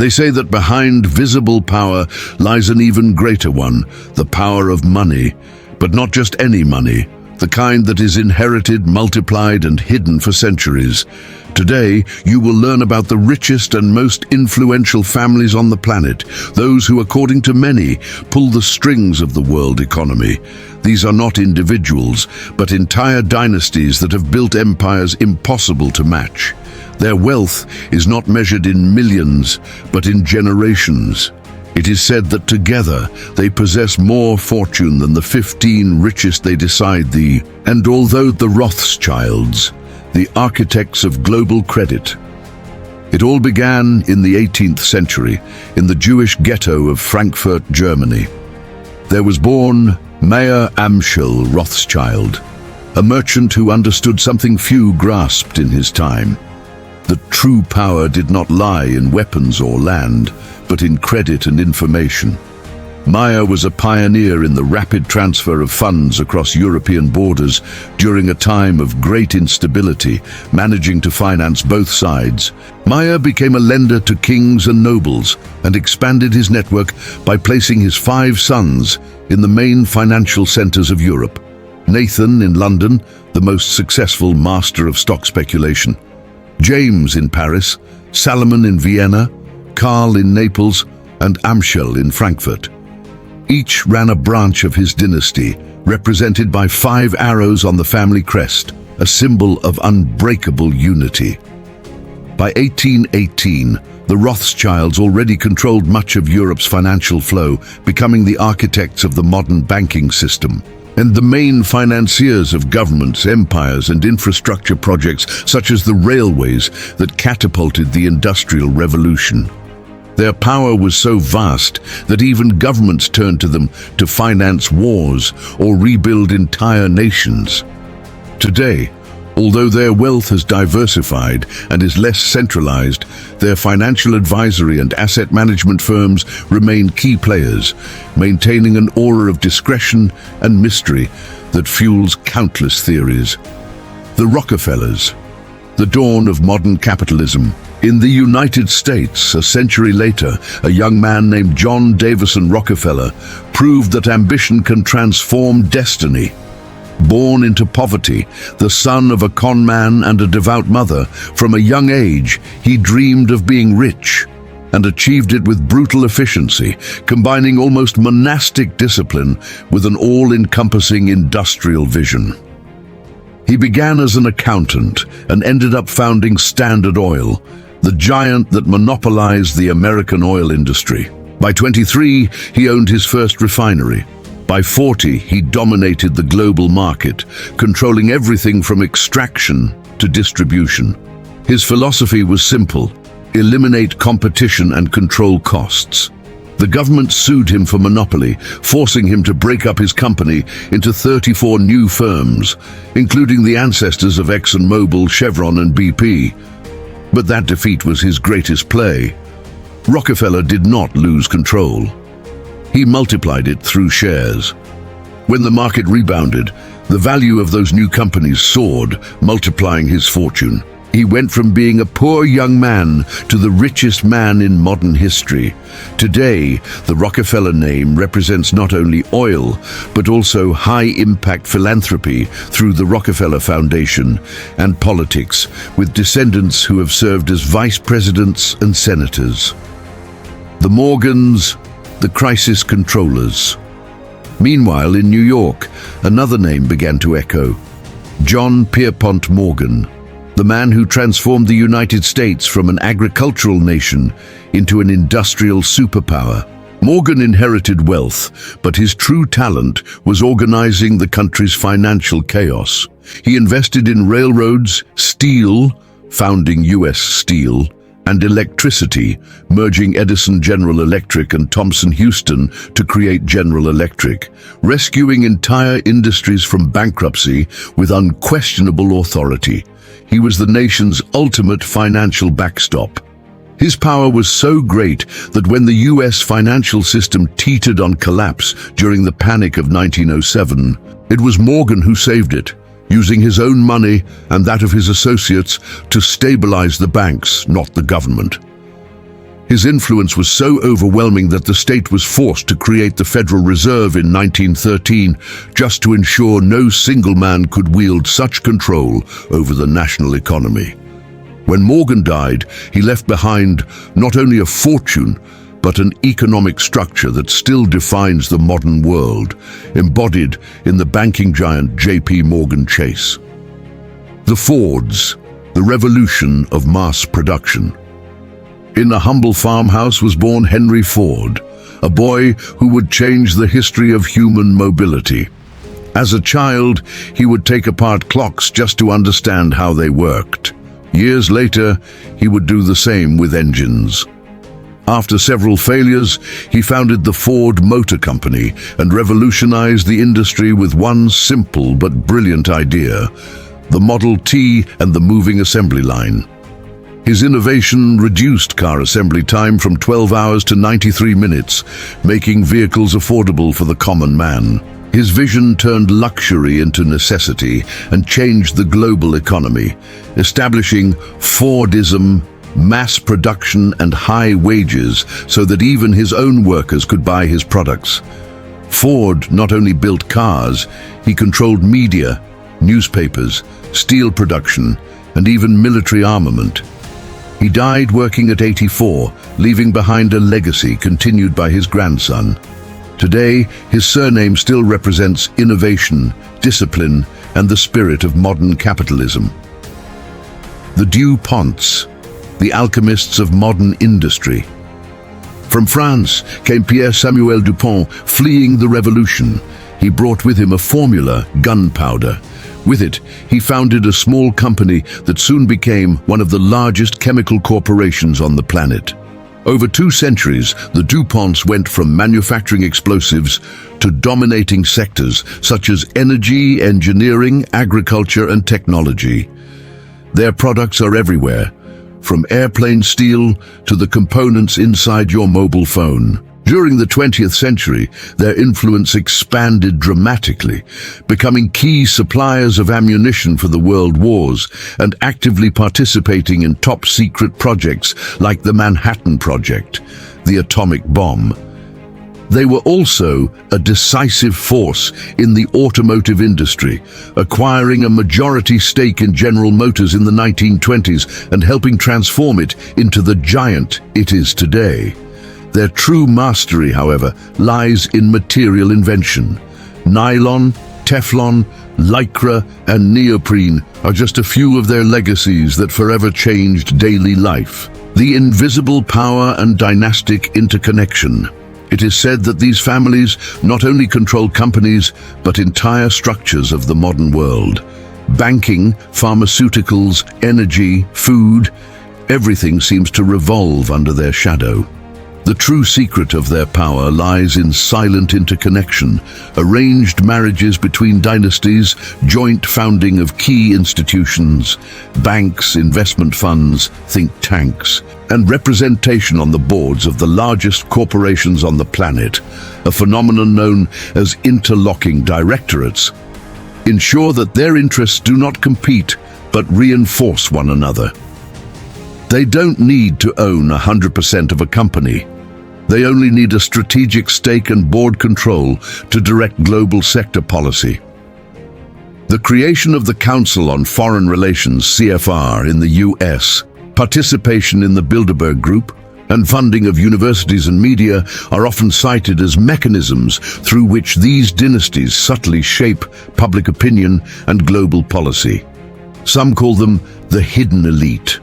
They say that behind visible power lies an even greater one, the power of money, but not just any money, the kind that is inherited, multiplied, and hidden for centuries. Today, you will learn about the richest and most influential families on the planet, those who, according to many, pull the strings of the world economy. These are not individuals, but entire dynasties that have built empires impossible to match. Their wealth is not measured in millions, but in generations. It is said that together they possess more fortune than the 15 richest they decide the. And although the Rothschilds, the architects of global credit. It all began in the 18th century, in the Jewish ghetto of Frankfurt, Germany. There was born Mayer Amschel Rothschild, a merchant who understood something few grasped in his time. That true power did not lie in weapons or land, but in credit and information. Mayer was a pioneer in the rapid transfer of funds across European borders during a time of great instability, managing to finance both sides. Mayer became a lender to kings and nobles and expanded his network by placing his 5 sons in the main financial centers of Europe. Nathan in London, the most successful master of stock speculation. James in Paris, Salomon in Vienna, Karl in Naples, and Amschel in Frankfurt. Each ran a branch of his dynasty, represented by 5 arrows on the family crest, a symbol of unbreakable unity. By 1818, the Rothschilds already controlled much of Europe's financial flow, becoming the architects of the modern banking system, and the main financiers of governments, empires, and infrastructure projects such as the railways that catapulted the Industrial Revolution. Their power was so vast that even governments turned to them to finance wars or rebuild entire nations. Today, although their wealth has diversified and is less centralized, their financial advisory and asset management firms remain key players, maintaining an aura of discretion and mystery that fuels countless theories. The Rockefellers, the dawn of modern capitalism. In the United States, a century later, a young man named John Davison Rockefeller proved that ambition can transform destiny. Born into poverty, the son of a con man and a devout mother, from a young age he dreamed of being rich and achieved it with brutal efficiency, combining almost monastic discipline with an all-encompassing industrial vision. He began as an accountant and ended up founding Standard Oil, the giant that monopolized the American oil industry. By 23, he owned his first refinery. By 40, he dominated the global market, controlling everything from extraction to distribution. His philosophy was simple: eliminate competition and control costs. The government sued him for monopoly, forcing him to break up his company into 34 new firms, including the ancestors of ExxonMobil, Chevron, and BP. But that defeat was his greatest play. Rockefeller did not lose control. He multiplied it through shares. When the market rebounded, the value of those new companies soared, multiplying his fortune. He went from being a poor young man to the richest man in modern history. Today, the Rockefeller name represents not only oil, but also high-impact philanthropy through the Rockefeller Foundation, and politics, with descendants who have served as vice presidents and senators. The Morgans, the crisis controllers. Meanwhile, in New York, another name began to echo: John Pierpont Morgan, the man who transformed the United States from an agricultural nation into an industrial superpower. Morgan inherited wealth, but his true talent was organizing the country's financial chaos. He invested in railroads, steel, founding U.S. Steel, and electricity, merging Edison General Electric and Thomson Houston to create General Electric, rescuing entire industries from bankruptcy with unquestionable authority. He was the nation's ultimate financial backstop. His power was so great that when the U.S. financial system teetered on collapse during the Panic of 1907, it was Morgan who saved it, using his own money and that of his associates to stabilize the banks, not the government. His influence was so overwhelming that the state was forced to create the Federal Reserve in 1913 just to ensure no single man could wield such control over the national economy. When Morgan died, he left behind not only a fortune, but an economic structure that still defines the modern world, embodied in the banking giant J.P. Morgan Chase. The Fords, the revolution of mass production. In a humble farmhouse was born Henry Ford, a boy who would change the history of human mobility. As a child, he would take apart clocks just to understand how they worked. Years later, he would do the same with engines. After several failures, he founded the Ford Motor Company and revolutionized the industry with one simple but brilliant idea: the Model T and the moving assembly line. His innovation reduced car assembly time from 12 hours to 93 minutes, making vehicles affordable for the common man. His vision turned luxury into necessity and changed the global economy, establishing Fordism, mass production and high wages so that even his own workers could buy his products. Ford not only built cars, he controlled media, newspapers, steel production, and even military armament. He died working at 84, leaving behind a legacy continued by his grandson. Today, his surname still represents innovation, discipline, and the spirit of modern capitalism. The DuPonts, the alchemists of modern industry. From France came Pierre-Samuel Dupont, fleeing the revolution. He brought with him a formula, gunpowder. With it, he founded a small company that soon became one of the largest chemical corporations on the planet. Over 2 centuries, the DuPonts went from manufacturing explosives to dominating sectors such as energy, engineering, agriculture, and technology. Their products are everywhere, from airplane steel to the components inside your mobile phone. During the 20th century, their influence expanded dramatically, becoming key suppliers of ammunition for the world wars and actively participating in top-secret projects like the Manhattan Project, the atomic bomb. They were also a decisive force in the automotive industry, acquiring a majority stake in General Motors in the 1920s and helping transform it into the giant it is today. Their true mastery, however, lies in material invention. Nylon, Teflon, Lycra, and neoprene are just a few of their legacies that forever changed daily life. The invisible power and dynastic interconnection. It is said that these families not only control companies, but entire structures of the modern world. Banking, pharmaceuticals, energy, food, everything seems to revolve under their shadow. The true secret of their power lies in silent interconnection, arranged marriages between dynasties, joint founding of key institutions, banks, investment funds, think tanks, and representation on the boards of the largest corporations on the planet, a phenomenon known as interlocking directorates, ensure that their interests do not compete but reinforce one another. They don't need to own 100% of a company. They only need a strategic stake and board control to direct global sector policy. The creation of the Council on Foreign Relations, CFR, in the US, participation in the Bilderberg Group, and funding of universities and media are often cited as mechanisms through which these dynasties subtly shape public opinion and global policy. Some call them the hidden elite.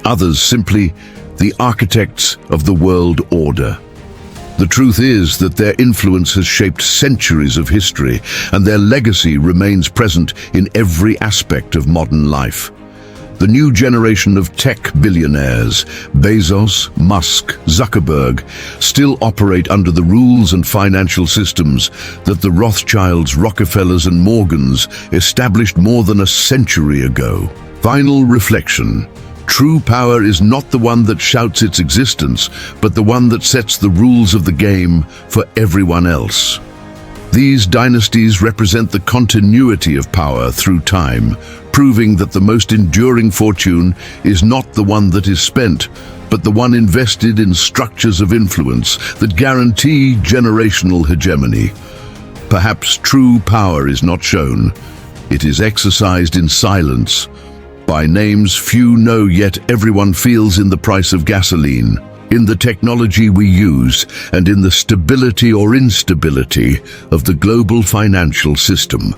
Others simply the architects of the world order. The truth is that their influence has shaped centuries of history, and their legacy remains present in every aspect of modern life. The new generation of tech billionaires, Bezos, Musk, Zuckerberg, still operate under the rules and financial systems that the Rothschilds, Rockefellers, and Morgans established more than a century ago. Final reflection. True power is not the one that shouts its existence, but the one that sets the rules of the game for everyone else. These dynasties represent the continuity of power through time, proving that the most enduring fortune is not the one that is spent, but the one invested in structures of influence that guarantee generational hegemony. Perhaps true power is not shown. It is exercised in silence, by names few know yet everyone feels in the price of gasoline, in the technology we use, and in the stability or instability of the global financial system.